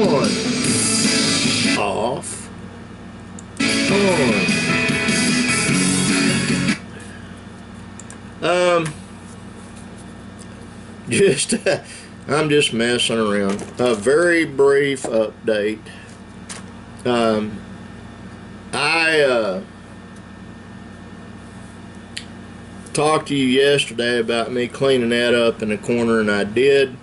on, off, on. Just I'm just messing around. A very brief update. I talked to you yesterday about me cleaning that up in the corner, and I did.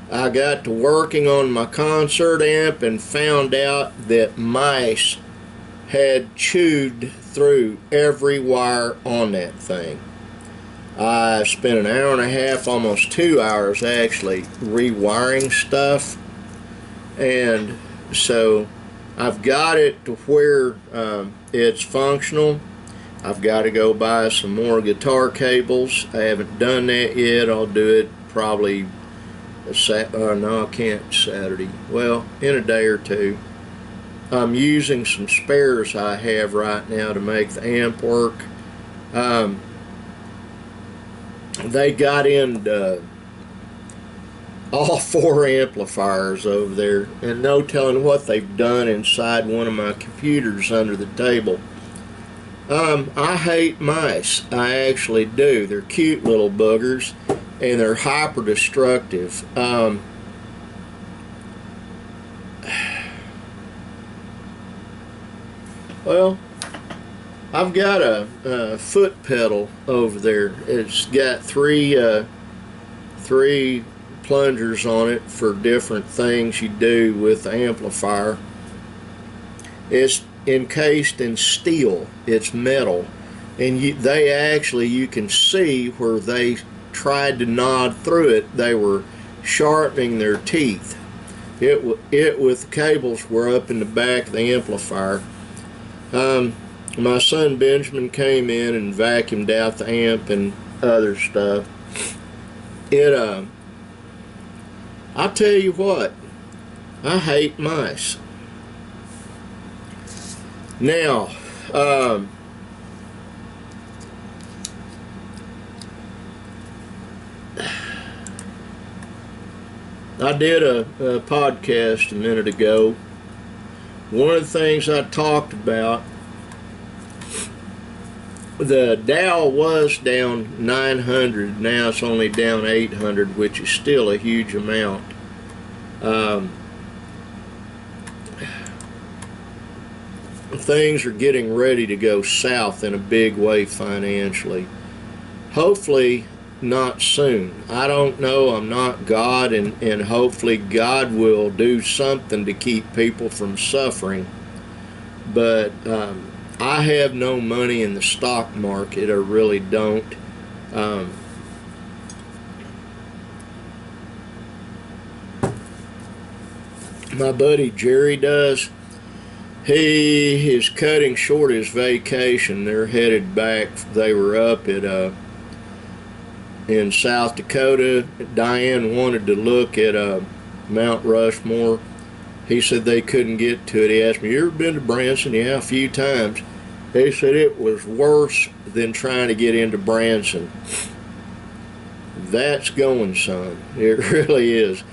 I got to working on my concert amp and found out that mice had chewed through every wire on that thing. I spent an hour and a half, almost 2 hours actually, rewiring stuff, and so I've got it to where it's functional. I've got to go buy some more guitar cables. I haven't done that yet. I'll do it probably no, I can't Saturday. Well, in a day or two. I'm using some spares I have right now to make the amp work. They got into all 4 amplifiers over there, and no telling what they've done inside one of my computers under the table. I hate mice. I actually do. They're cute little boogers, and they're hyper destructive. Well, I've got a foot pedal over there. It's got three plungers on it for different things you do with the amplifier. It's encased in steel. It's metal, and you can see where they tried to nod through it. They were sharpening their teeth. It with the cables were up in the back of the amplifier. My son Benjamin came in and vacuumed out the amp and other stuff. I'll tell you what, I hate mice. Now, I did a podcast a minute ago. One of the things I talked about, the Dow was down 900, now it's only down 800, which is still a huge amount. Things are getting ready to go south in a big way financially. Hopefully not soon. I don't know, I'm not God, and hopefully God will do something to keep people from suffering. But I have no money in the stock market, I really don't. My buddy Jerry does. He is cutting short his vacation. They're headed back. They were up at in South Dakota. Diane wanted to look at Mount Rushmore. He said they couldn't get to it. He asked me, "You ever been to Branson?" "Yeah, a few times." He said it was worse than trying to get into Branson. That's going, son. It really is.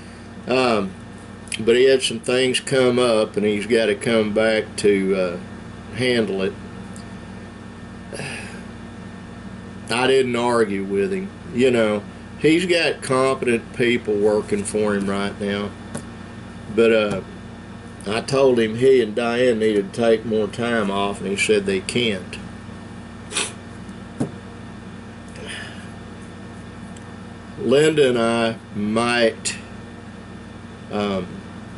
But he had some things come up, and he's got to come back to handle it. I didn't argue with him. You know, he's got competent people working for him right now. But I told him he and Diane needed to take more time off, and he said they can't. Linda and I might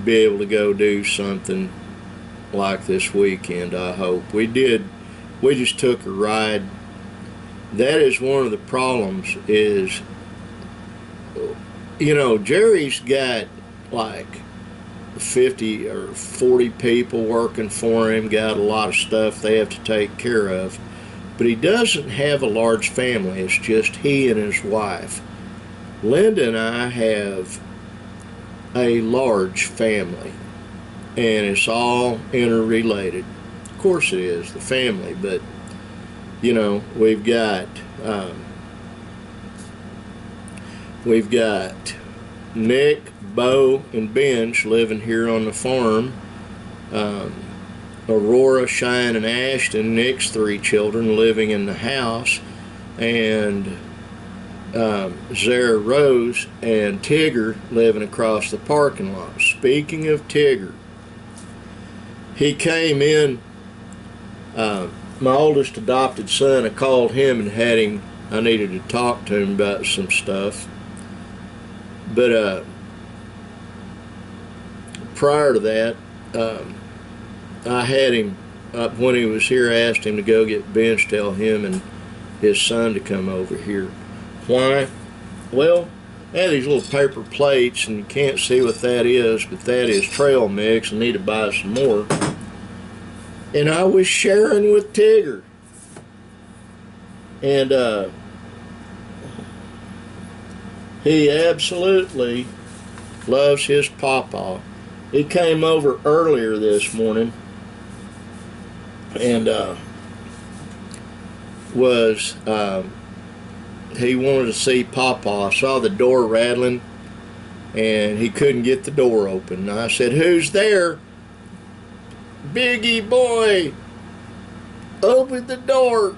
be able to go do something like this weekend, I hope. We just took a ride. That is one of the problems is, you know, Jerry's got like 50 or 40 people working for him, got a lot of stuff they have to take care of, but he doesn't have a large family. It's just he and his wife. Linda and I have a large family, and it's all interrelated. Of course it is, the family, but you know, we've got Nick, Bo, and Benj living here on the farm. Aurora, Cheyenne, and Ashton, Nick's 3 children, living in the house. And Zara Rose and Tigger living across the parking lot. Speaking of Tigger, he came in, my oldest adopted son, I called him and had him, I needed to talk to him about some stuff. But prior to that, I had him up when he was here, asked him to go get Bench, tell him and his son to come over here. Why? Well, I have these little paper plates, and you can't see what that is, but that is trail mix. I need to buy some more. And I was sharing with Tigger. And he absolutely loves his pawpaw. He came over earlier this morning and he wanted to see Pawpaw. I saw the door rattling and he couldn't get the door open. And I said, "Who's there?" "Biggie boy, open the door.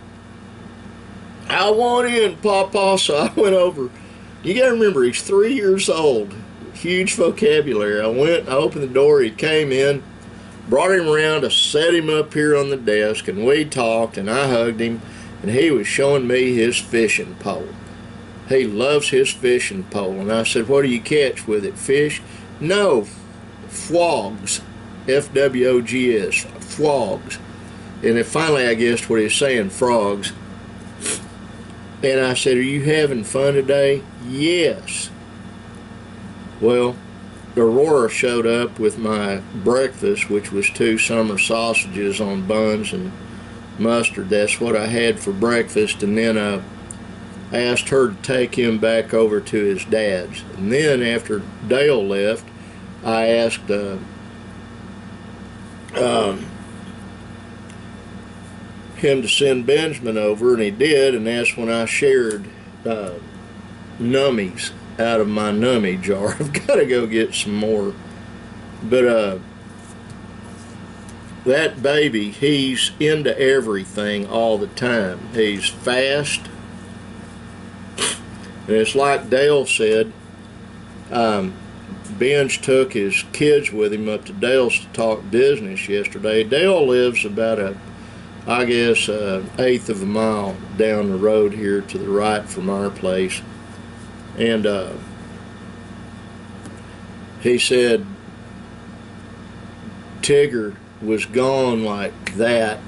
I want in, Pawpaw." So I went over. You gotta remember, he's 3 years old. Huge vocabulary. I opened the door, he came in, brought him around, I set him up here on the desk, and we talked, and I hugged him, and he was showing me his fishing pole. He loves his fishing pole. And I said, "What do you catch with it? Fish?" "No, fwogs. F-W-O-G-S. Fwogs." And then finally I guessed what he was saying, frogs. And I said, "Are you having fun today?" "Yes." Well, Aurora showed up with my breakfast, which was 2 summer sausages on buns and mustard. That's what I had for breakfast. And then I asked her to take him back over to his dad's. And then after Dale left, I asked him to send Benjamin over, and he did. And that's when I shared nummies out of my nummy jar. I've got to go get some more. But that baby, he's into everything all the time. He's fast. And it's like Dale said, Benj took his kids with him up to Dale's to talk business yesterday. Dale lives about I guess, 1/8 of a mile down the road here to the right from our place. And he said Tigger was gone like that.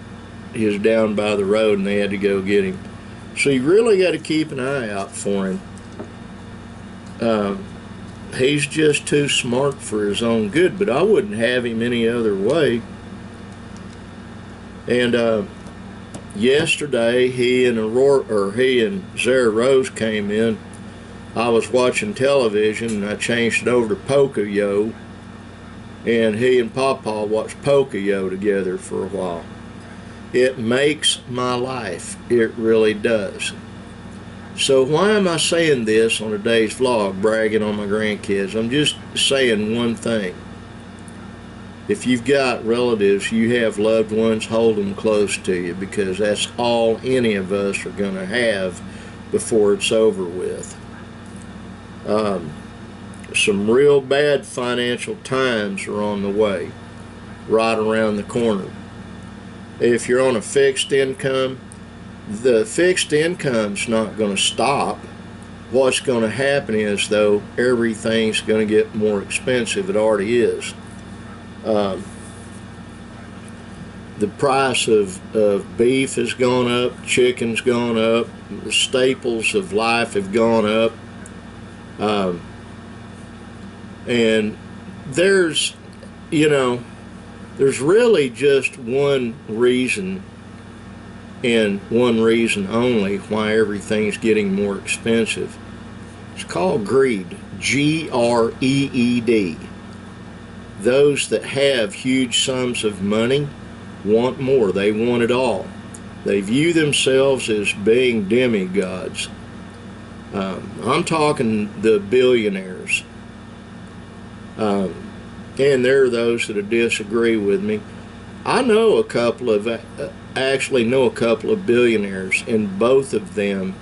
He was down by the road and they had to go get him. So you really got to keep an eye out for him. He's just too smart for his own good, but I wouldn't have him any other way. And yesterday he and Zara Rose came in. I was watching television and I changed it over to Pocoyo, and he and Pawpaw watched Pocoyo together for a while. It makes my life. It really does. So why am I saying this on today's vlog, bragging on my grandkids? I'm just saying one thing. If you've got relatives, you have loved ones, hold them close to you, because that's all any of us are going to have before it's over with. Some real bad financial times are on the way, right around the corner. If you're on a fixed income, the fixed income's not going to stop. What's going to happen is, though, everything's going to get more expensive. It already is. The price of beef has gone up, chicken's gone up, the staples of life have gone up. And there's really just one reason, and one reason only, why everything's getting more expensive. It's called greed. G-R-E-E-D. Those that have huge sums of money want more. They want it all. They view themselves as being demigods. I'm talking the billionaires. And there are those that disagree with me. I know a couple of, actually know a couple of billionaires, and both of them,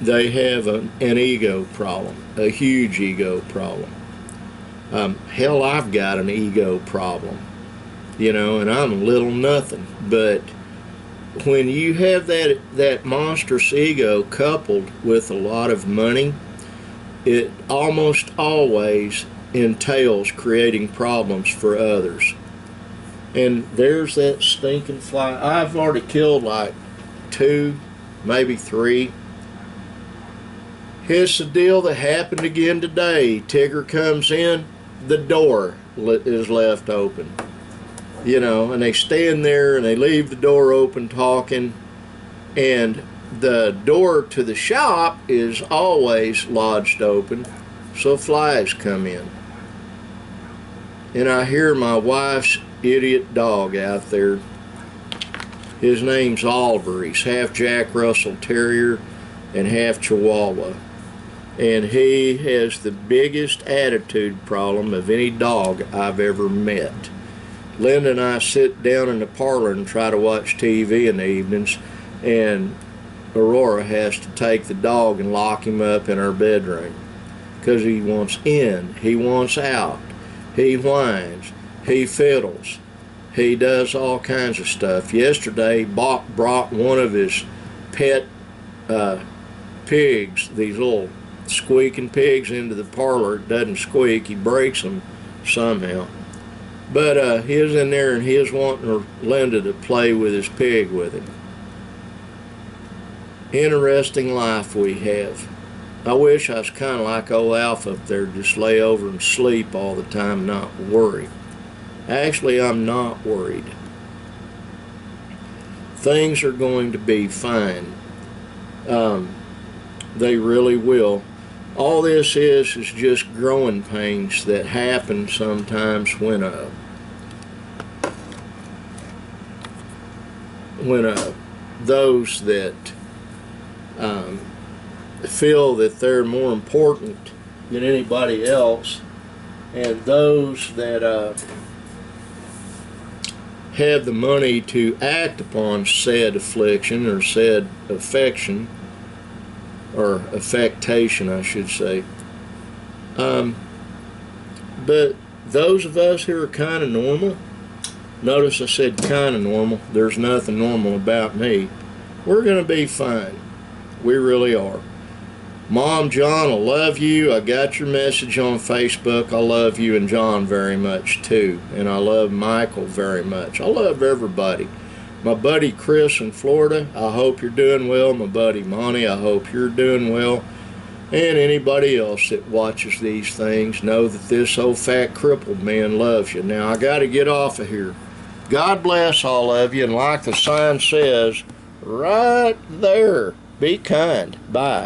they have an ego problem, a huge ego problem. Hell, I've got an ego problem, and I'm little nothing. But when you have that monstrous ego coupled with a lot of money, it almost always entails creating problems for others. And there's that stinking fly. I've already killed like 2, maybe 3. Here's the deal that happened again today. Tigger comes in, the door is left open. And they stand there and they leave the door open talking, and the door to the shop is always lodged open, so flies come in. And I hear my wife's idiot dog out there. His name's Oliver. He's half Jack Russell Terrier and half Chihuahua. And he has the biggest attitude problem of any dog I've ever met. Linda and I sit down in the parlor and try to watch TV in the evenings, and Aurora has to take the dog and lock him up in our bedroom because he wants in, he wants out, he whines, he fiddles, he does all kinds of stuff. Yesterday, Bob brought one of his pet pigs, these little squeaking pigs, into the parlor. It doesn't squeak, he breaks them somehow. But he was in there and he was wanting Linda to play with his pig with him. Interesting life we have. I wish I was kind of like old Alpha up there, just lay over and sleep all the time, not worry. Actually, I'm not worried. Things are going to be fine. They really will. All this is just growing pains that happen sometimes when those that feel that they're more important than anybody else, and those that have the money to act upon said affliction or said affection, or affectation, I should say. But those of us who are kind of normal, notice I said kind of normal, there's nothing normal about me, we're going to be fine. We really are. Mom, John, I love you. I got your message on Facebook. I love you and John very much too. And I love Michael very much. I love everybody. My buddy Chris in Florida, I hope you're doing well. My buddy Monty, I hope you're doing well. And anybody else that watches these things, know that this old fat crippled man loves you. Now, I got to get off of here. God bless all of you. And like the sign says, right there, be kind. Bye.